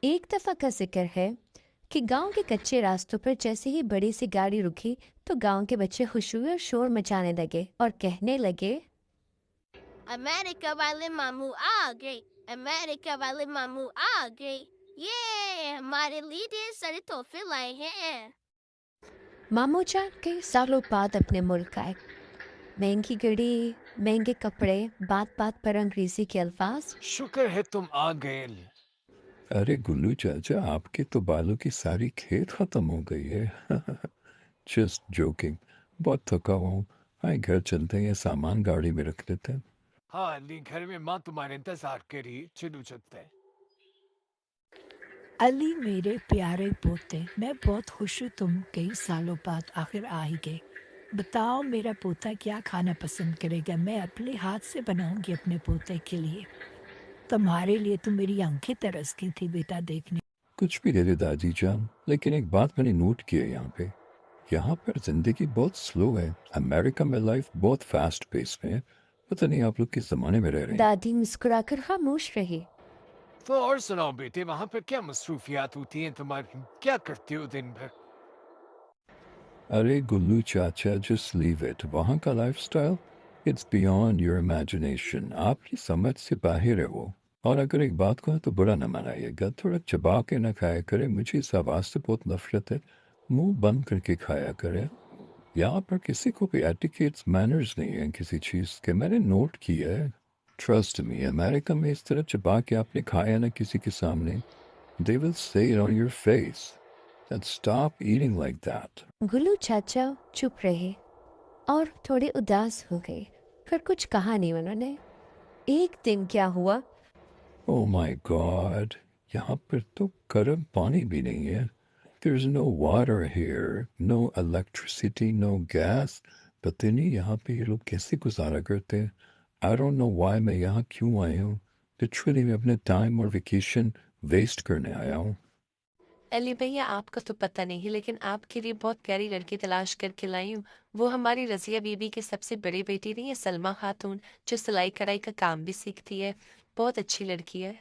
ایک دفعہ کا ذکر ہے کہ گاؤں کے کچے راستوں پر جیسے ہی بڑی سی گاڑی رکی تو گاؤں کے بچے خوش ہوئے اور شور مچانے لگے اور کہنے لگے، امریکہ والے ماموں آ گئے، امریکہ والے ماموں آ گئے، یہ ہمارے لیے ڈھیر سارے تحفے لائے ہیں۔ ماموں جان کئی سالوں بعد اپنے ملک آئے، مہنگی گڑی، مہنگے کپڑے، بات بات پر انگریزی کے الفاظ۔ شکر ہے تم آ گئے۔ ارے گلو چاچا، آپ کے تو بالوں کی ساری کھیت ختم ہو گئی ہے۔ جسٹ جوکنگ، بہت تھکا ہوا ہوں۔ آئے گھر چلتے ہیں، یہ سامان گاڑی میں رکھ لیتے ہیں۔ ہاں علی، گھر میں ماں تمہارے انتظار کری، چلو چلتے ہیں۔ علی میرے پیارے پوتے، میں بہت خوش ہوں تم کئی سالوں بعد آخر آ ہی گئے۔ بتاؤ میرا پوتا کیا کھانا پسند کرے گا، میں اپنے ہاتھ سے بناؤں گی اپنے پوتے کے لیے۔ تمہارے لیے تو میری آنکھیں ترس گئی تھی بیٹا دیکھنے۔ کچھ بھی دے دے دادی جان، لیکن ایک بات میں نے نوٹ کی ہے یہاں پر زندگی بہت سلو ہے۔ امریکہ میں لائف بہت فاسٹ پیس میں ہے۔ پتہ نہیں آپ لوگ کس زمانے میں رہ رہے ہیں۔ دادی مسکرا کر خاموش رہی۔ تو اور سناؤ بیٹے، وہاں پر کیا مصروفیات ہوتی ہیں تمہاری؟ کیا کرتے ہو دن بھر؟ ارے گلو چاچا، جسٹ لیو اٹ۔ وہاں کا lifestyle it's beyond your imagination, آپ کی سمجھ سے باہر ہے وہ۔ اور اگر ایک بات کو تو برا نہ منائیے گا، تھوڑا چبا کے نہ کھایا کرے، مجھے اس آواز سے بہت نفرت ہے۔ منہ بند کر کے کھایا کرے۔ یہاں پر کسی کو بھی ایٹیکیٹس مینرز نہیں ہیں کسی چیز کے، میں نے نوٹ کیا ہے۔ ٹرسٹ می، امریکہ میں اس طرح چبا کے آپ نے کھایا نہ کسی کے سامنے، they will say it on your face that stop eating like that۔ گلو چاچا چپ رہے اور تھوڑے اداس ہو گئے، پھر کچھ کہا نہیں انہوں نے۔ ایک دن کیا ہوا، Oh my God! یہاں پر تو گرم پانی بھی نہیں ہے۔ There's no water here, no electricity, no gas۔ پتہ نہیں یہاں پہ یہ لوگ کیسے گزارا کرتے ہیں۔ I don't know why میں یہاں کیوں آیا ہوں۔ Literally میں اپنے ٹائم اور ویکیشن ویسٹ کرنے آیا ہوں۔ علی بھیا، آپ کا تو پتہ نہیں، لیکن آپ کے لیے بہت پیاری لڑکی تلاش کر کے لائی ہوں۔ وہ ہماری رضیہ بی بی کے سب سے بڑی بیٹی نہیں ہے، سلمہ خاتون، جو سلائی کڑھائی کا کام بھی سیکھتی ہے۔ بہت اچھی لڑکی ہے۔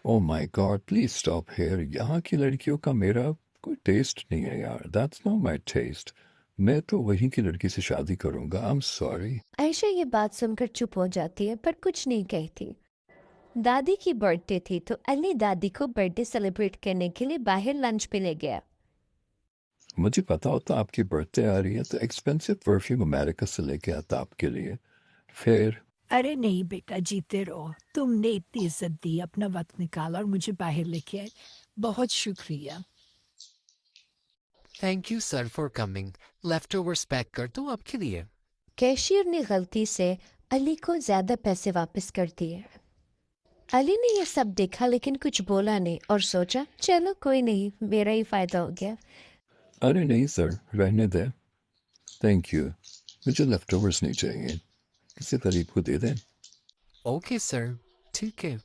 Oh my God! Please stop here۔ یہاں کی لڑکیوں کا میرا کوئی ٹیسٹ نہیں ہے یار۔ That's not my taste۔ میں تو وہیں کی لڑکی سے شادی کروں گا۔ I'm sorry۔ عائشہ یہ بات سن کر چپ ہو جاتی ہے پر کچھ نہیں کہتی۔ دادی کی برتھ ڈے تھی تو علی دادی کو برتھ ڈے سیلیبریٹ کرنے کے لیے باہر لنچ پہ لے گیا۔ مجھے پتا ہوتا آپ کی برتھ ڈے آ رہی ہے تو ایکسپینسو پرفیوم امریکہ سے لے کے آتا آپ کے لیے۔ پھر ارے نہیں بیٹا، جیتے رہو، تم نے اتنی عزت دی، اپنا وقت نکالا اور مجھے باہر لے کے آئے، بہت شکریہ۔ Thank you sir for coming. Leftovers pack کر دوں آپ کے لیے؟ کیشیئر نے غلطی سے علی کو زیادہ پیسے واپس کر دیے۔ علی نے یہ سب دیکھا لیکن کچھ بولا نہیں اور سوچا چلو کوئی نہیں، میرا ہی فائدہ ہو گیا۔ ارے نہیں سر، رہنے دیں۔ تھینک یو، مجھے لیفٹ اوورس نہیں چاہیے، کسی غریب کو دے دیں۔ اوکے سر، ٹھیک ہے۔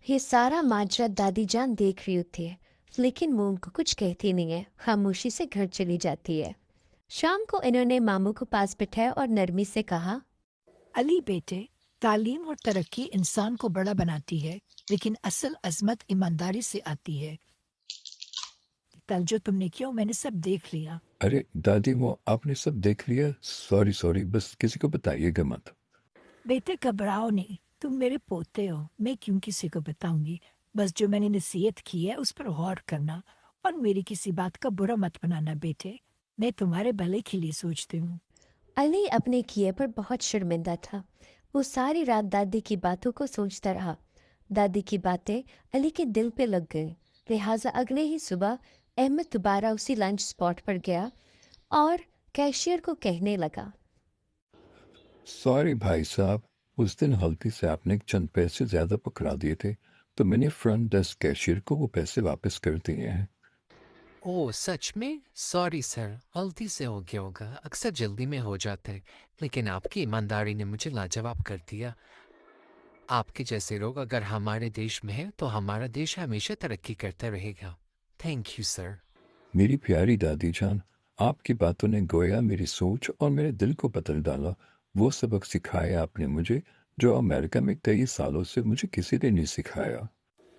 یہ سارا ماجرا دادی جان دیکھ رہی ہوتی ہے لیکن وہ ان کو کچھ کہتی نہیں ہے، خاموشی سے گھر چلی جاتی ہے۔ شام کو انہوں نے ماموں کو پاس بٹھایا اور نرمی سے کہا، علی بیٹے، تعلیم اور ترقی انسان کو بڑا بناتی ہے، لیکن اصل عظمت ایمانداری سے آتی ہے۔ کل جو تم نے کیا میں نے سب دیکھ لیا۔ ارے دادی، وہ آپ نے سب دیکھ لیا؟ سوری، بس کسی کو بتائیے گا مت۔ بیٹے گھبراؤ نہیں، تم میرے پوتے ہو، میں کیوں کسی کو بتاؤں گی؟ بس جو میں نے نصیحت کی ہے اس پر غور کرنا اور میری کسی بات کا برا مت بنانا بیٹے، میں تمہارے بھلے کے لیے سوچتی ہوں۔ علی اپنے کیے پر بہت شرمندہ تھا۔ وہ ساری رات دادی کی باتوں کو سوچتا رہا۔ دادی کی باتیں علی کے دل پہ لگ گئیں، لہٰذا اگلے ہی صبح احمد دوبارہ اسی لنچ اسپاٹ پر گیا اور کیشیئر کو کہنے لگا، سوری بھائی صاحب، اس دن غلطی سے آپ نے چند پیسے زیادہ پکڑا دیے تھے تو میں نے فرنٹ ڈیسک کیشیئر کو وہ پیسے واپس کر دیے ہیں۔ اوہ سچ میں؟ سوری سر، غلطی سے ہو گیا ہوگا، اکثر جلدی میں ہو جاتا ہے، لیکن آپ کی ایمانداری نے مجھے لاجواب کر دیا۔ آپ کے جیسے لوگ اگر ہمارے دیش میں ہیں تو ہمارا دیش ہمیشہ ترقی کرتا رہے گا۔ تھینک یو سر۔ میری پیاری دادی جان، آپ کی باتوں نے گویا میری سوچ اور میرے دل کو بدل ڈالا۔ وہ سبق سکھایا آپ نے مجھے جو امریکہ میں 23 سالوں سے مجھے کسی نے نہیں سکھایا۔